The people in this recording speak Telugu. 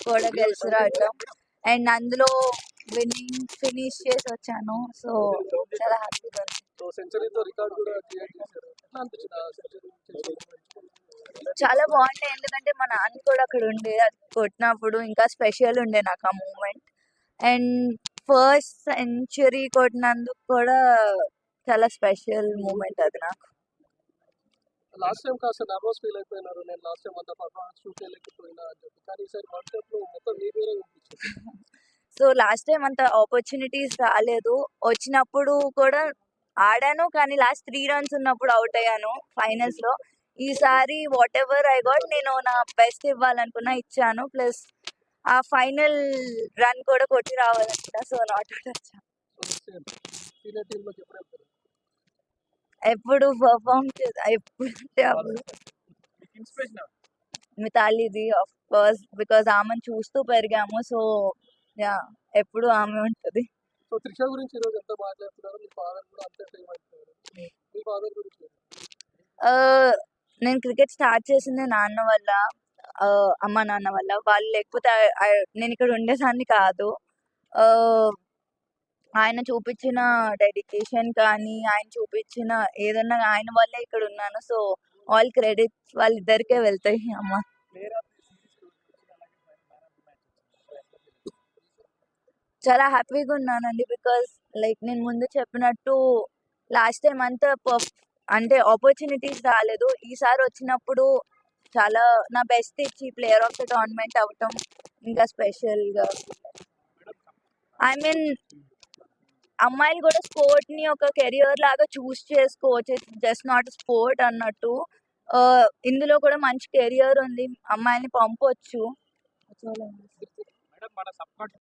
కూడా గెలిచి రావటం అండ్ అందులో విన్నింగ్ ఫినిష్ చేసి వచ్చాను. సో చాలా హ్యాపీగా ఉంది. చాలా బాగుండే, ఎందుకంటే మా నాన్న కూడా అక్కడ ఉండే అది కొట్టినప్పుడు ఇంకా స్పెషల్ ఉండే నాకు ఆ మూమెంట్. అండ్ ఫస్ట్ సెంచరీ కొట్టినందుకు కూడా చాలా స్పెషల్ మూమెంట్ అది నాకు. లాస్ట్ టైం కాస్త నర్వస్ ఫీల్ అయిపోయినారు, నేను లాస్ట్ టైం అంత పర్ఫార్మెన్స్ చూపించలేకపోయినా అని చెప్పి, కానీ ఈసారి వరల్డ్ కప్ లో మొత్తం మీ మీరే కనిపించింది. సో లాస్ట్ టైం అంత ఆపర్చునిటీస్ రాలేదు, వచ్చినప్పుడు కూడా ఆడాను కానీ లాస్ట్ 3 runs ఉన్నప్పుడు అవుట్ అయ్యాను ఫైనల్స్ లో. ఈసారి వాట్ ఎవర్ ఐ గాట్ నేను నా బెస్ట్ ఇవ్వాలనుకున్నా ఇచ్చాను, ప్లస్ ఆ ఫైనల్ రన్ కూడా కొట్టి రావాలనుకున్నా. సో నాట్ అవుట్ వచ్చాను. సీనియర్ టీమ్ లోకి ఎప్పుడు వెళ్తారు? ఎప్పుడు పర్ఫామ్ ఎప్పుడు అంటే అప్పుడు మితాలీది ఆఫ్ కోర్స్, బికాజ్ ఆమెను చూస్తూ పెరిగాము. సో యా, ఎప్పుడు ఆమె ఉంటుంది. సో త్రిష గురించి ఈరోజు ఎంత మాట్లాడుతున్నారు, మీ ఫాదర్ కూడా అంతే ఫేమ్ అవుతున్నారు. మీ ఫాదర్ గురించి నేను క్రికెట్ స్టార్ట్ చేసింది నాన్న వల్ల, అమ్మ నాన్న వల్ల. వాళ్ళు లేకపోతే నేను ఇక్కడ ఉండేదాన్ని కాదు. ఆయన చూపించిన డెడికేషన్ కానీ, ఆయన చూపించిన ఏదన్నా ఆయన వల్లే ఇక్కడ ఉన్నాను. సో ఆల్ క్రెడిట్స్ వాళ్ళిద్దరికే వెళ్తాయి. అమ్మ చాలా హ్యాపీగా ఉన్నానండి, బికాస్ లైక్ నేను ముందు చెప్పినట్టు లాస్ట్ టైం అంతా అంటే ఆపర్చునిటీస్ రాలేదు. ఈసారి వచ్చినప్పుడు చాలా నా బెస్ట్ ఇచ్చి ప్లేయర్ ఆఫ్ ద టోర్నమెంట్ అవటం ఇంకా స్పెషల్గా. ఐ మీన్ అమ్మాయిలు కూడా స్పోర్ట్ ని ఒక కెరియర్ లాగా చూస్ చేసుకోవచ్చు, జస్ట్ నాట్ స్పోర్ట్ అన్నట్టు. ఇందులో కూడా మంచి కెరియర్ ఉంది, అమ్మాయిని పంపొచ్చు.